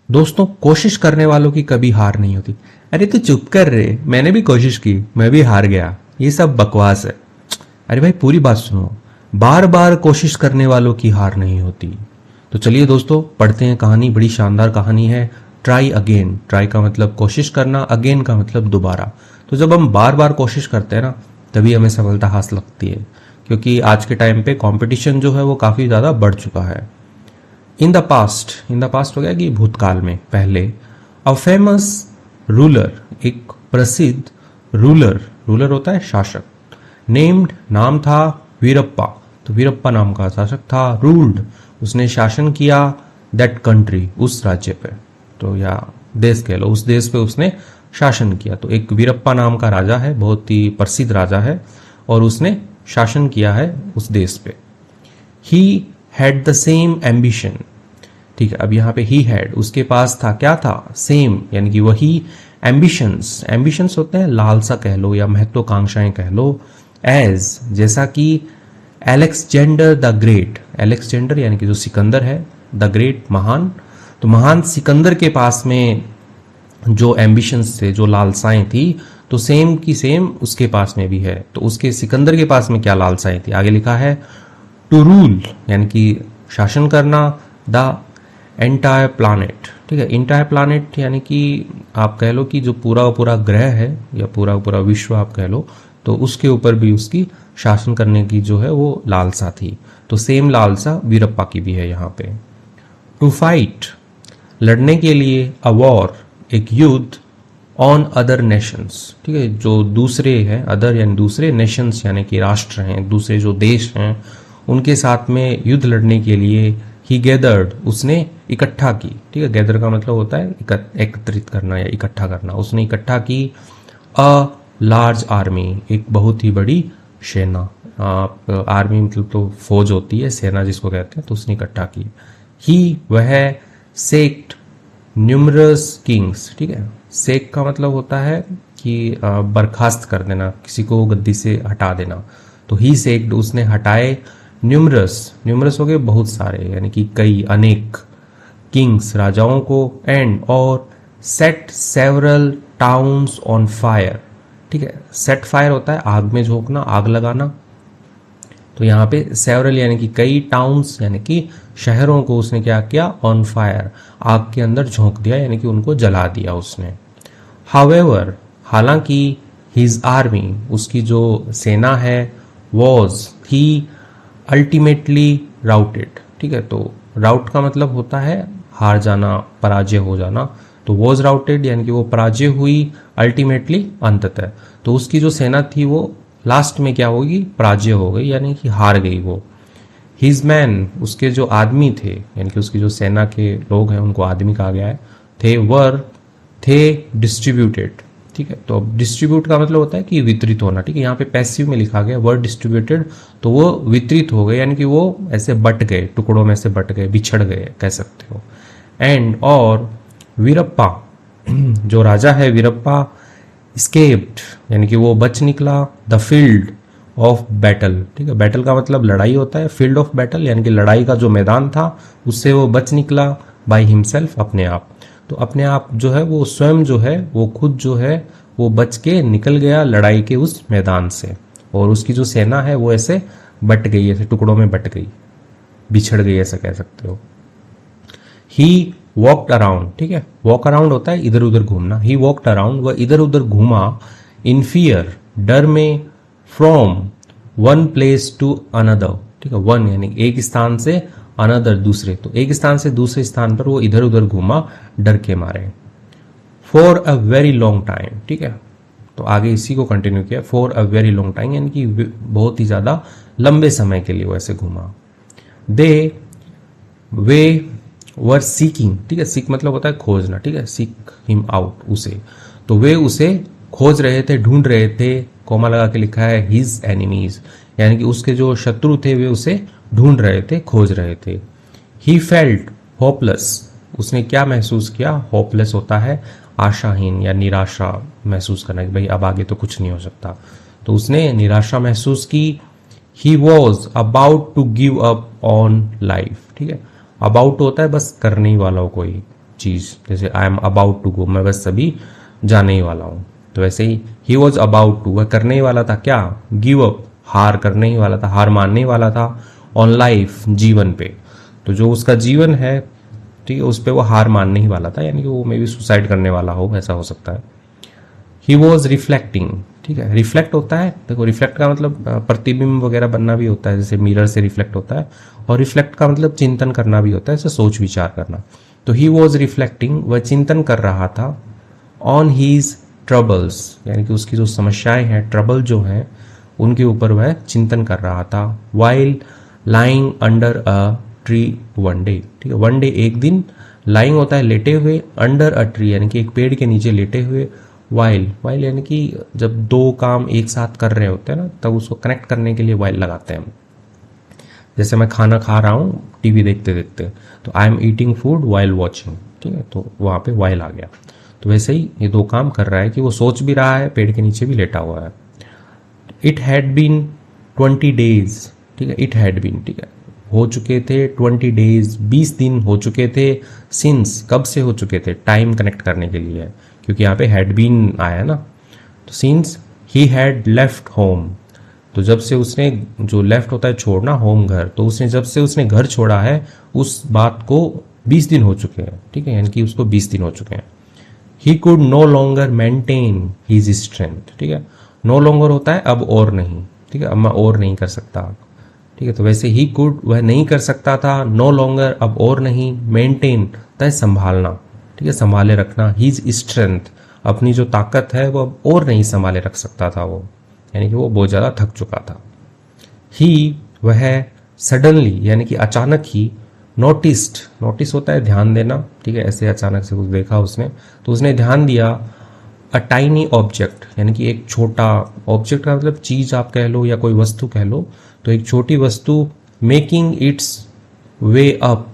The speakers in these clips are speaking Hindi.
दोस्तों, कोशिश करने वालों की कभी हार नहीं होती। अरे तू चुप कर रे, मैंने भी कोशिश की, मैं भी हार गया, ये सब बकवास है। अरे भाई पूरी बात सुनो। बार बार कोशिश करने वालों की हार नहीं होती। तो चलिए दोस्तों, पढ़ते हैं कहानी। बड़ी शानदार कहानी है, ट्राई अगेन। ट्राई का मतलब कोशिश करना, अगेन का मतलब दोबारा। तो जब हम बार बार कोशिश करते हैं ना, तभी हमें सफलता हासिल लगती है। क्योंकि आज के टाइम पे कंपटीशन जो है वो काफ़ी ज़्यादा बढ़ चुका है। इन द पास्ट हो गया कि भूतकाल में, पहले। अ फेमस रूलर, एक प्रसिद्ध रूलर, रूलर होता है शासक। नेम्ड, नाम था वीरप्पा। तो वीरप्पा नाम का शासक था। रूल्ड, उसने शासन किया। दैट कंट्री, उस राज्य पे, तो या देश कह लो, उस देश पे उसने शासन किया। तो एक वीरप्पा नाम का राजा है, बहुत ही प्रसिद्ध राजा है, और उसने शासन किया है उस देश पे। He had the same ambition. ठीक है, अब यहाँ पे ही हैड, उसके पास था, क्या था? सेम, यानी कि वही एम्बिशंस। एम्बिशंस होते हैं लालसा कह लो या महत्वाकांक्षाएं कह लो। एज, जैसा कि एलेक्जेंडर द ग्रेट, एलेक्जेंडर यानी कि जो सिकंदर है, द ग्रेट महान। तो महान सिकंदर के पास में जो एम्बिशंस थे, जो लालसाएं थी, तो सेम की सेम उसके पास में भी है। तो उसके सिकंदर के पास में क्या लालसाएं थी? आगे लिखा है टू रूल, यानी कि शासन करना, द एंटायर प्लानेट। ठीक है, इंटायर प्लानेट यानी कि आप कह लो कि जो पूरा पूरा ग्रह है या पूरा पूरा विश्व आप कह लो, तो उसके ऊपर भी उसकी शासन करने की जो है वो लालसा थी। तो सेम लालसा वीरप्पा की भी है यहाँ पे। टू फाइट, लड़ने के लिए। अ वॉर, एक युद्ध। ऑन अदर नेशंस, ठीक है, जो दूसरे हैं, अदर यानी दूसरे, नेशंस यानी कि राष्ट्र हैं, दूसरे जो देश हैं, उनके साथ में युद्ध लड़ने के लिए। ही गैदर्ड, उसने इकट्ठा की। ठीक है, गैदर का मतलब होता है एकत्रित करना या इकट्ठा करना। उसने इकट्ठा की अ लार्ज आर्मी, एक बहुत ही बड़ी सेना। आर्मी मतलब तो फौज होती है, सेना जिसको कहते हैं, तो उसने इकट्ठा की। ही, वह, सेक्ट न्यूमरस किंग्स। ठीक है, सेक का मतलब होता है कि बर्खास्त कर देना, किसी को गद्दी से हटा देना। तो ही सेक्ड, उसने हटाए। न्यूमरस, न्यूमरस हो गए बहुत सारे, यानी कि कई, अनेक। किंग्स, राजाओं को। एंड, और। Set several towns on fire. ठीक है, सेट फायर होता है आग में झोंकना, आग लगाना। तो यहाँ पे सेवरल यानी कि कई, टाउन्स यानी कि शहरों को उसने क्या किया? ऑन फायर, आग के अंदर झोंक दिया, यानी कि उनको जला दिया उसने। हावेवर, हालांकि। हिज आर्मी, उसकी जो सेना है, वॉज, थी। Ultimately routed. ठीक है, तो राउट का मतलब होता है हार जाना, पराजय हो जाना। तो वॉज राउटेड यानी कि वो पराजय हुई। अल्टीमेटली, अंततः। तो उसकी जो सेना थी वो लास्ट में क्या होगी? पराजय हो गई, यानी कि हार गई वो। हिज मैन, उसके जो आदमी थे, यानी कि उसकी जो सेना के लोग हैं उनको आदमी कहा गया है, थे, वर, थे, डिस्ट्रीब्यूटेड। ठीक है, तो अब डिस्ट्रीब्यूट का मतलब होता है कि वितरित होना। ठीक है, यहाँ पे पैसिव में लिखा गया वर्ड डिस्ट्रीब्यूटेड, तो वो वितरित हो गए, यानी कि वो ऐसे बट गए, टुकड़ों में से बट गए, बिछड़ गए कह सकते हो। एंड, और। वीरप्पा, जो राजा है वीरप्पा, स्केप्ड, यानी कि वो बच निकला। The field of battle. ठीक है, बैटल का मतलब लड़ाई होता है, फील्ड ऑफ बैटल यानी कि लड़ाई का जो मैदान था उससे वो बच निकला। बाय हिमसेल्फ, अपने आप। तो अपने आप जो है वो स्वयं जो है वो खुद जो है वो बच के निकल गया लड़ाई के उस मैदान से। और उसकी जो सेना है वो ऐसे बट गई, ऐसे टुकड़ों में बट गई, बिछड़ गई, ऐसा कह सकते हो। He walked around. ठीक है, वॉक अराउंड होता है इधर उधर घूमना। ही वॉकड अराउंड, वह इधर उधर घूमा। इन फियर, डर में। From one place to another. ठीक है, वन यानी एक स्थान से, अनदर दूसरे, तो एक स्थान से दूसरे स्थान पर वो इधर उधर घूमा डर के मारे। For a very long time. ठीक है, तो आगे इसी को कंटिन्यू किया, for a very long time यानी कि बहुत ही ज्यादा लंबे समय के लिए वो ऐसे घूमा। दे, वे, वर सीकिंग। ठीक है, सीक मतलब होता है खोजना। ठीक है, सीक हिम आउट, उसे। तो वे उसे खोज रहे थे, ढूंढ रहे थे। कोमा लगा के लिखा है हिज एनिमीज, यानी कि उसके जो शत्रु थे वे उसे ढूंढ रहे थे, खोज रहे थे। ही फेल्ट होपलेस, उसने क्या महसूस किया? होपलेस होता है आशाहीन या निराशा महसूस करना कि भाई अब आगे तो कुछ नहीं हो सकता, तो उसने निराशा महसूस की। He was about to give up on life. ठीक है, अबाउट होता है बस करने ही वाला हो कोई, चीज़, जैसे I am about to go, मैं बस अभी जाने ही वाला हूँ। तो वैसे ही वॉज अबाउट टू, वह करने ही वाला था क्या, गिव अप, हार करने ही वाला था, हार मानने ही वाला था, ऑन लाइफ, जीवन पे। तो जो उसका जीवन है, ठीक है, उस पर वो हार मानने ही वाला था, यानी कि वो मे बी सुसाइड करने वाला हो, ऐसा हो सकता है। ही वॉज रिफ्लेक्टिंग, ठीक है, रिफ्लेक्ट होता है, देखो रिफ्लेक्ट का मतलब प्रतिबिंब वगैरह बनना भी होता है, जैसे मिरर से रिफ्लेक्ट होता है, और रिफ्लेक्ट का मतलब चिंतन करना भी होता है, जैसे सोच विचार करना। तो ही वॉज रिफ्लेक्टिंग, वह चिंतन कर रहा था, ऑन हीज ट्रबल्स, यानी कि उसकी जो समस्याएं हैं, ट्रबल जो हैं, उनके ऊपर वह चिंतन कर रहा था, while lying under a tree one day, ठीक है, वन डे एक दिन, लाइंग होता है लेटे हुए, अंडर अ ट्री यानी कि एक पेड़ के नीचे लेटे हुए, वाइल, वाइल यानी कि जब दो काम एक साथ कर रहे होते हैं ना, तब उसको कनेक्ट करने के लिए वाइल लगाते हैं हम। जैसे मैं खाना खा रहा हूँ टीवी देखते देखते, तो I am eating food while watching, ठीक है, तो वहाँ पे वाइल आ गया। तो वैसे ही ये दो काम कर रहा है कि वो सोच भी रहा है, पेड़ के नीचे भी लेटा हुआ है। इट हैड बीन 20 डेज, ठीक है, इट हैड बीन, ठीक है, हो चुके थे 20 डेज, 20 दिन हो चुके थे, सिंस, कब से हो चुके थे, टाइम कनेक्ट करने के लिए है, क्योंकि यहाँ पे हैड बीन आया ना। तो since he had left home, तो जब से उसने, जो लेफ्ट होता है छोड़ना, होम घर, तो उसने जब से उसने घर छोड़ा है, उस बात को 20 दिन हो चुके हैं, ठीक है, यानी कि उसको 20 दिन हो चुके हैं। He could no longer maintain his strength, ठीक है, नो लॉन्गर होता है अब और नहीं, ठीक है, अब मैं और नहीं कर सकता, ठीक है, तो वैसे ही कुड, वह नहीं कर सकता था, नो लॉन्गर अब और नहीं, मेंटेन तय संभालना, ठीक है, संभाले रखना, हिज स्ट्रेंथ अपनी जो ताकत है वो अब और नहीं संभाले रख सकता था वो, यानी कि वो बहुत ज़्यादा थक चुका था। ही, वह सडनली यानी कि अचानक ही, नोटिस्ड, नोटिस होता है ध्यान देना, ठीक है, ऐसे अचानक से कुछ देखा उसने, तो उसने ध्यान दिया, अ टाइनी ऑब्जेक्ट यानी कि एक छोटा, ऑब्जेक्ट का मतलब चीज आप कह लो या कोई वस्तु कह लो, तो एक छोटी वस्तु, making it's way up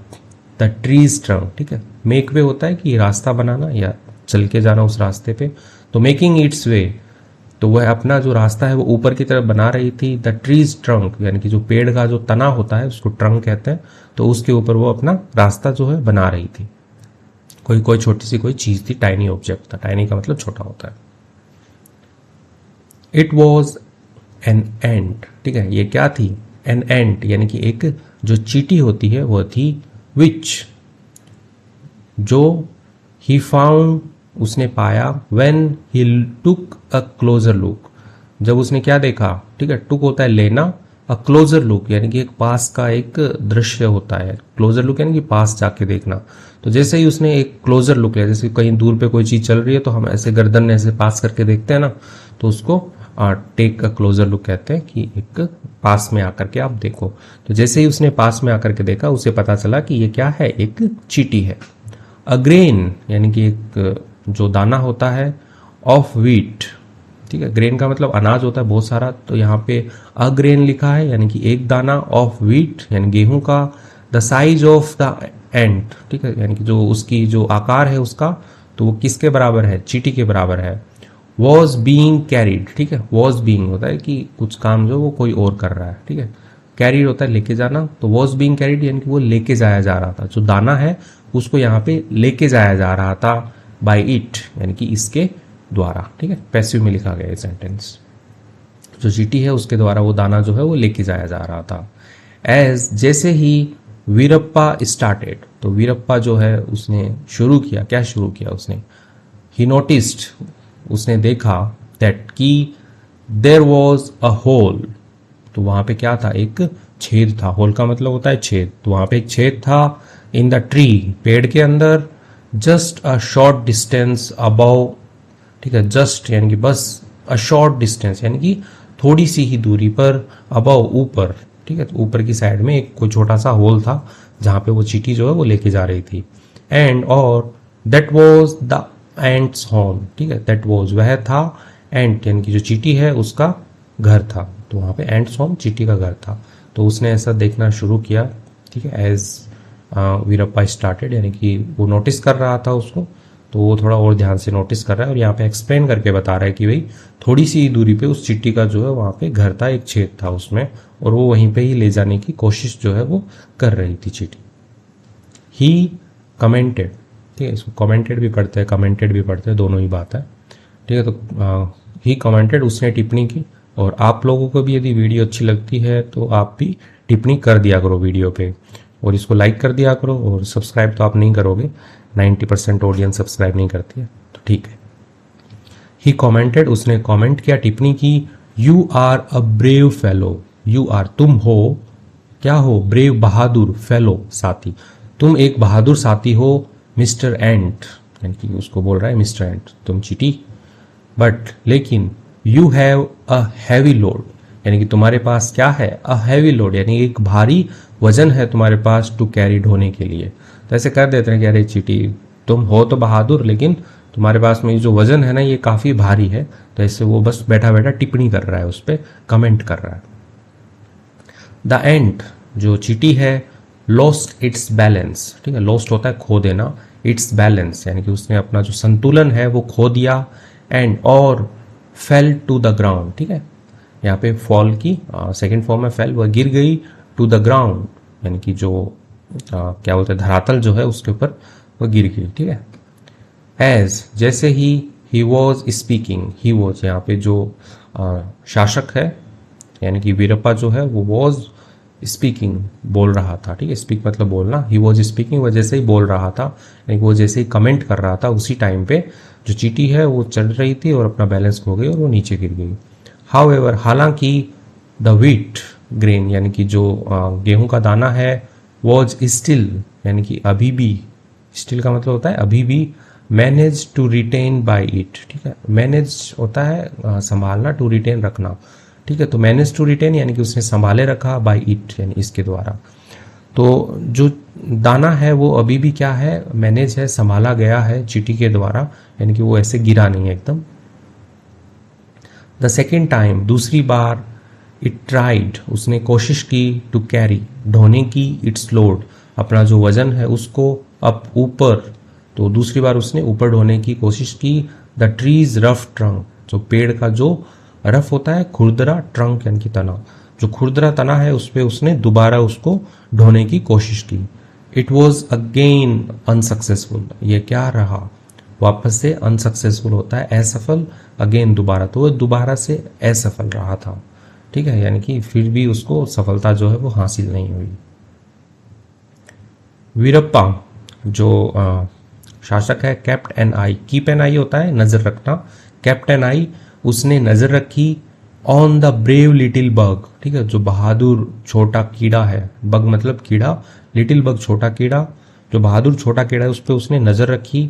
the trees trunk, ठीक है, मेक वे होता है कि रास्ता बनाना या चल के जाना उस रास्ते पे, तो मेकिंग इट्स वे, तो वह अपना जो रास्ता है वो ऊपर की तरफ बना रही थी, द ट्रीज ट्रंक यानी कि जो पेड़ का जो तना होता है उसको ट्रंक कहते हैं, तो उसके ऊपर वो अपना रास्ता जो है बना रही थी, कोई कोई छोटी सी कोई चीज थी, टाइनी ऑब्जेक्ट था, टाइनी का मतलब छोटा होता है। इट वॉज एन एंट, ठीक है, ये क्या थी, एन एंट यानी कि एक जो चींटी होती है वो थी, विच, जो, ही फाउंड, उसने पाया, when he took a closure look, जब उसने क्या देखा, ठीक है, टुक होता है लेना, अ क्लोजर लुक यानी कि एक पास का एक दृश्य होता है, क्लोजर लुक यानी कि पास जाके देखना, तो जैसे ही उसने एक क्लोजर लुक लिया, जैसे कहीं दूर पे कोई चीज चल रही है तो हम ऐसे गर्दन ऐसे पास करके देखते हैं ना, तो उसको टेक अ क्लोजर लुक कहते हैं, कि एक पास में आकर के आप देखो। तो जैसे ही उसने पास में आकर के देखा, उसे पता चला कि ये क्या है, एक चींटी है। अ ग्रेन यानी कि एक जो दाना होता है, ऑफ व्हीट, ठीक है, ग्रेन का मतलब अनाज होता है बहुत सारा, तो यहाँ पे अ ग्रेन लिखा है यानी कि एक दाना, ऑफ व्हीट यानी गेहूं का, द साइज ऑफ द एंट, ठीक है, यानी कि जो उसकी जो आकार है उसका, तो वो किसके बराबर है, चींटी के बराबर है। वॉज बीइंग कैरिड, ठीक है, वॉज बीइंग होता है कि कुछ काम जो वो कोई और कर रहा है, ठीक है, कैरिड होता है लेके जाना, तो वॉज बीइंग कैरिड यानी कि वो लेके जाया जा रहा था, जो दाना है उसको यहाँ पे लेके जाया जा रहा था, बाय इट यानी कि इसके द्वारा, ठीक है, पैसिव में लिखा गया है सेंटेंस, जो चींटी है उसके द्वारा वो दाना जो है वो लेके जाया जा रहा था। एज, जैसे ही वीरप्पा स्टार्टेड, तो वीरप्पा जो है उसने शुरू किया, क्या शुरू किया उसने, ही नोटिस्ड, उसने देखा, दैट की देर वॉज अ होल, तो वहां पे क्या था, एक छेद था, होल का मतलब होता है छेद, तो वहां पे एक छेद था, इन द ट्री, पेड़ के अंदर, just a short distance above, ठीक है, जस्ट यानी कि बस, अ शॉर्ट डिस्टेंस यानी कि थोड़ी सी ही दूरी पर, अबव ऊपर, ठीक है, तो ऊपर की साइड में एक कोई छोटा सा होल था जहां पे वो चींटी जो है वो लेके जा रही थी। एंड, और, that was the ants home, ठीक है, दैट वॉज वह था, एंट यानी कि जो चींटी है उसका घर था, तो वहां पे एंट्स होम चींटी का घर था, तो उसने ऐसा देखना शुरू किया, ठीक है, एज वीरप्पा स्टार्टेड यानी कि वो नोटिस कर रहा था उसको, तो वो थोड़ा और ध्यान से नोटिस कर रहा है, और यहाँ पे एक्सप्लेन करके बता रहा है कि भाई थोड़ी सी दूरी पे उस चिट्टी का जो है वहां पे घर था, एक छेद था उसमें, और वो वहीं पे ही ले जाने की कोशिश जो है वो कर रही थी चींटी। ही कमेंटेड, ठीक है, इसको कमेंटेड भी पढ़ते हैं, कमेंटेड भी पढ़ते हैं, दोनों ही बात है। ठीक है, तो ही कमेंटेड, उसने टिप्पणी की। और आप लोगों को भी यदि वीडियो अच्छी लगती है तो आप भी टिप्पणी कर दिया करो वीडियो पे, और इसको लाइक कर दिया करो। और सब्सक्राइब तो आप नहीं करोगे, 90% ऑडियंस सब्सक्राइब नहीं करती है, तो ठीक है। ही कमेंटेड, उसने कमेंट किया, टिप्पणी की, you are a brave fellow. You are, तुम हो, क्या हो, ब्रेव, बहादुर, फेलो, साथी, तुम एक बहादुर साथी हो, मिस्टर एंट, यानी कि उसको बोल रहा है मिस्टर एंट, तुम चींटी। बट, लेकिन, you have a heavy load, यानी कि तुम्हारे पास क्या है, अ हैवी लोड, यानी एक भारी वजन है तुम्हारे पास, टू कैरी, ढोने के लिए। तो ऐसे कर देते हैं कि अरे चींटी, तुम हो तो बहादुर, लेकिन तुम्हारे पास में जो वजन है ना ये काफी भारी है। तो ऐसे वो बस बैठा बैठा टिप्पणी कर रहा है, उस पर कमेंट कर रहा है। द एंट, जो चींटी है, लॉस्ट इट्स बैलेंस, ठीक है, लॉस्ट होता है खो देना, इट्स बैलेंस यानी कि उसने अपना जो संतुलन है वो खो दिया, एंड, और, फेल टू द ग्राउंड, ठीक है, यहाँ पे फॉल की सेकंड फॉर्म है फेल, वह गिर गई, टू द ग्राउंड यानी कि जो क्या बोलते हैं धरातल जो है उसके ऊपर वह गिर गई, ठीक है। एज, जैसे he was speaking, he was यहाँ पे जो शासक है यानी कि वीरप्पा जो है वो वॉज स्पीकिंग, बोल रहा था, ठीक है, स्पीक मतलब बोलना, ही वॉज स्पीकिंग, वह जैसे ही बोल रहा था यानी कि वो जैसे ही कमेंट कर रहा था, उसी टाइम पे जो चींटी है वो चल रही थी और अपना बैलेंस खो गई और वो नीचे गिर गई। हाउएवर, हालांकि, द व्हीट ग्रेन यानी कि जो गेहूं का दाना है, वॉज स्टिल यानी कि अभी भी, स्टिल का मतलब होता है अभी भी, manage to retain by it, ठीक है, मैनेज होता है संभालना, टू रिटेन रखना, ठीक है, तो मैनेज टू रिटेन यानी कि उसने संभाले रखा, बाई इट यानी इसके द्वारा। तो जो दाना है वो अभी भी क्या है, मैनेज है, संभाला गया है चींटी के द्वारा, यानी कि वो ऐसे गिरा नहीं है एकदम। द सेकेंड टाइम, दूसरी बार, इट ट्राइड, उसने कोशिश की, टू कैरी, ढोने की, इट्स लोड, अपना जो वजन है उसको अप, ऊपर, तो दूसरी बार उसने ऊपर ढोने की कोशिश की। द ट्रीज रफ ट्रंक, जो पेड़ का जो रफ होता है खुरदरा, ट्रंक यानी कि तना, जो खुरदरा तना है उस पर उसने दोबारा उसको ढोने की कोशिश की। इट वॉज अगेन अनसक्सेसफुल, ये क्या रहा, वापस से अनसक्सेसफुल होता है असफल, अगेन दोबारा, तो वो दोबारा से असफल रहा था, ठीक है, यानी कि फिर भी उसको सफलता जो है वो हासिल नहीं हुई। वीरप्पा, जो शासक है, kept an eye, keep an eye होता है नजर रखना, केप्ट एन आई, उसने नजर रखी, on the brave little bug, ठीक है, जो बहादुर छोटा कीड़ा है, बग मतलब कीड़ा, लिटिल बग छोटा कीड़ा, जो बहादुर छोटा कीड़ा है उस पर उसने नजर रखी।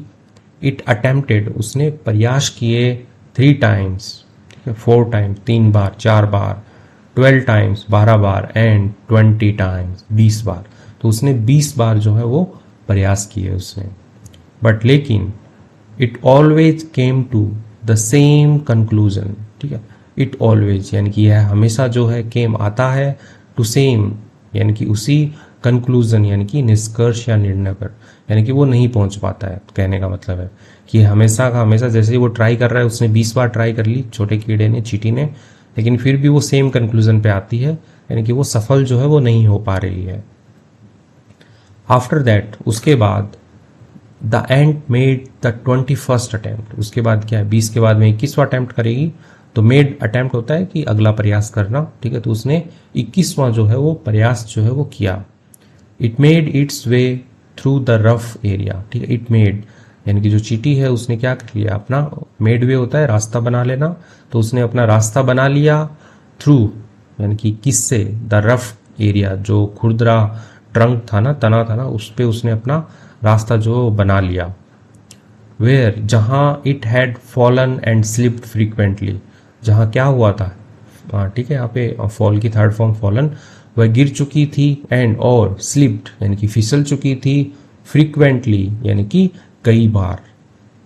इट अटेम्प्टेड, उसने प्रयास किए, 3 टाइम्स, ठीक है, 4 times 3 bar, 4 bar, 12 times 12 bar, and 20 times 20 बार, तो उसने 20 बार जो है वो प्रयास किए उसने। बट, लेकिन, it always came to the same conclusion, ठीक है, इट ऑलवेज यानी कि यह हमेशा जो है केम आता है, टू सेम यानी कि उसी, कंक्लूजन यानी कि निष्कर्ष या निर्णय पर, यानी कि वो नहीं पहुंच पाता है, कहने का मतलब है कि हमेशा का हमेशा जैसे ही वो ट्राई कर रहा है, उसने 20 बार ट्राई कर ली छोटे कीड़े ने, चींटी ने, लेकिन फिर भी वो सेम कंक्लूजन पे आती है, यानी कि वो सफल जो है वो नहीं हो पा रही है। आफ्टर दैट, उसके बाद, the ant made the 21st attempt, उसके बाद क्या है, 20 के बाद में 21वां अटेम्प्ट करेगी, तो मेड अटेम्प्ट होता है कि अगला प्रयास करना, ठीक है, तो उसने 21वां जो है वो प्रयास जो है वो किया। It made it's way through the rough area, ठीक है, इट मेड यानी कि जो चींटी है उसने क्या कर लिया, अपना, मेड वे होता है रास्ता बना लेना, तो उसने अपना रास्ता बना लिया, थ्रू यानी कि किससे, द रफ एरिया, जो खुरदरा ट्रंक था ना, तना था ना, उस पे उसने अपना रास्ता जो बना लिया। वेयर, जहां, it had fallen and slipped frequently, जहां क्या हुआ था, ठीक है, यहाँ पे फॉल की थर्ड फॉर्म फॉलन, वह गिर चुकी थी, एंड, और, स्लिप्ड यानी कि फिसल चुकी थी, फ्रीक्वेंटली यानी कि कई बार,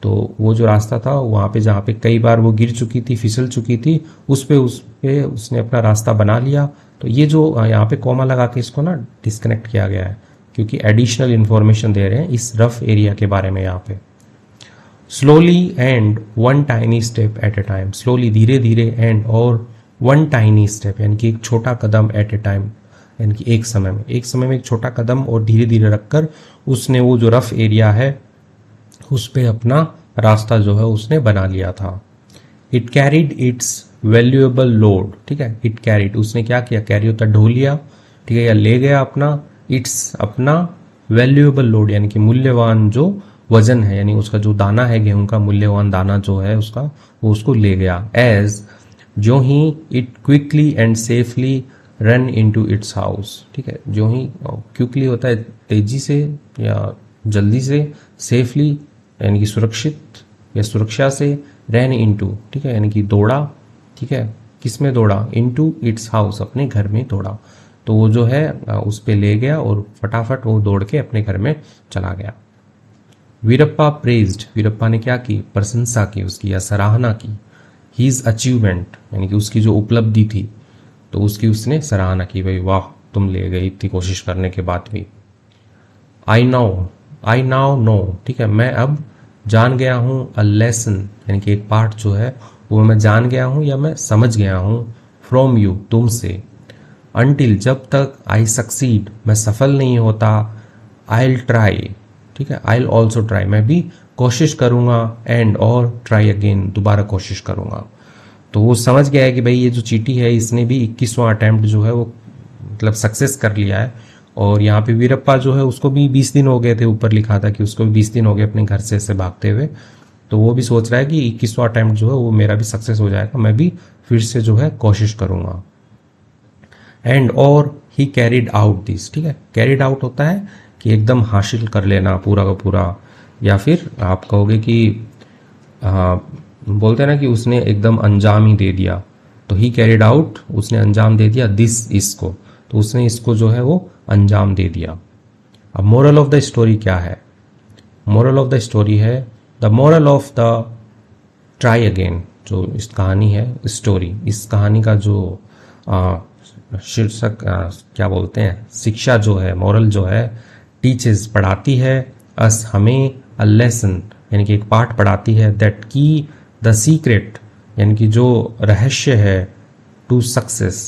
तो वो जो रास्ता था वहाँ पे जहाँ पे कई बार वो गिर चुकी थी, फिसल चुकी थी, उस पे उसने अपना रास्ता बना लिया। तो ये जो यहाँ पे कॉमा लगा के इसको ना डिस्कनेक्ट किया गया है, क्योंकि एडिशनल इंफॉर्मेशन दे रहे हैं इस रफ एरिया के बारे में यहाँ पे। Slowly and one tiny step at A time, slowly धीरे धीरे, एंड, और, वन टाइनी स्टेप यानी कि एक छोटा कदम, एट ए टाइम यानी कि एक समय में एक छोटा कदम और धीरे धीरे रखकर उसने वो जो रफ एरिया है उस पे अपना रास्ता जो है उसने बना लिया था। It carried it's valuable load, ठीक है, इट कैरिड, उसने क्या किया, कैरी होता ढो लिया, ठीक है, या ले गया अपना, इट्स अपना वैल्यूएबल लोड यानी कि मूल्यवान जो वजन है, यानी उसका जो दाना है गेहूं का, मूल्यवान दाना जो है उसका, वो उसको ले गया। एज जो ही it quickly and safely run into its house, ठीक है, जो ही क्विकली होता है तेजी से या जल्दी से, सेफली यानी कि सुरक्षित या सुरक्षा से, रन इनटू, ठीक है, यानी कि दौड़ा, ठीक है, किस में दौड़ा, इनटू इट्स हाउस, अपने घर में दौड़ा। तो वो जो है उस पे ले गया और फटाफट वो दौड़ के अपने घर में चला गया। वीरप्पा प्रेज्ड, वीरप्पा ने क्या की, प्रशंसा की उसकी या सराहना की, हीज अचीवमेंट यानी कि उसकी जो उपलब्धि थी तो उसकी उसने सराहना की, भाई वाह तुम ले गई इतनी कोशिश करने के बाद भी। आई नाउ नो, ठीक है, मैं अब जान गया हूँ, अ लेसन यानी कि एक पाठ जो है वो मैं जान गया हूँ या मैं समझ गया हूँ, फ्रॉम यू तुमसे, अनटिल जब तक, आई सक्सीड मैं सफल नहीं होता, आई ट्राई, ठीक है, आई ऑल्सो ट्राई मैं भी कोशिश करूंगा, एंड और ट्राई अगेन दोबारा कोशिश करूंगा। तो वो समझ गया है कि भाई ये जो चींटी है इसने भी 21वां अटेम्प्ट जो है वो मतलब सक्सेस कर लिया है। और यहाँ पे वीरप्पा जो है उसको भी 20 दिन हो गए थे, ऊपर लिखा था कि उसको भी 20 दिन हो गए अपने घर से ऐसे भागते हुए। तो वो भी सोच रहा है कि 21वां अटेम्प्ट जो है वो मेरा भी सक्सेस हो जाएगा, मैं भी फिर से जो है कोशिश करूंगा। एंड और ही कैरिड आउट दिस, ठीक है, कैरिड आउट होता है कि एकदम हासिल कर लेना पूरा का पूरा, या फिर आप कहोगे कि बोलते हैं ना कि उसने एकदम अंजाम ही दे दिया, तो ही कैरिड आउट उसने अंजाम दे दिया, दिस इसको, तो उसने इसको जो है वो अंजाम दे दिया। अब मोरल ऑफ द स्टोरी क्या है, मोरल ऑफ द स्टोरी है, the moral of the try again, जो इस कहानी है स्टोरी, इस कहानी का जो शीर्षक क्या बोलते हैं, शिक्षा जो है, मोरल जो है, टीचेस पढ़ाती है, अस हमें, अ लेसन यानी कि एक पाठ पढ़ाती है, दैट की द सीक्रेट यानी कि जो रहस्य है, टू सक्सेस,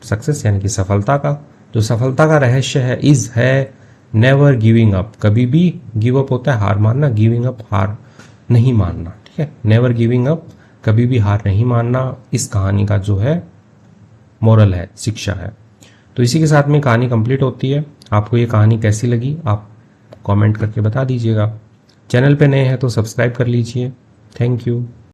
सक्सेस यानी कि सफलता का, जो सफलता का रहस्य है, इज है नेवर गिविंग अप, कभी भी गिव अप होता है हार मानना, गिविंग अप हार नहीं मानना, ठीक है, नेवर गिविंग अप कभी भी हार नहीं मानना, इस कहानी का जो है मोरल है, शिक्षा है। तो इसी के साथ में कहानी कंप्लीट होती है। आपको ये कहानी कैसी लगी आप कमेंट करके बता दीजिएगा। चैनल पे नए हैं तो सब्सक्राइब कर लीजिए। Thank you.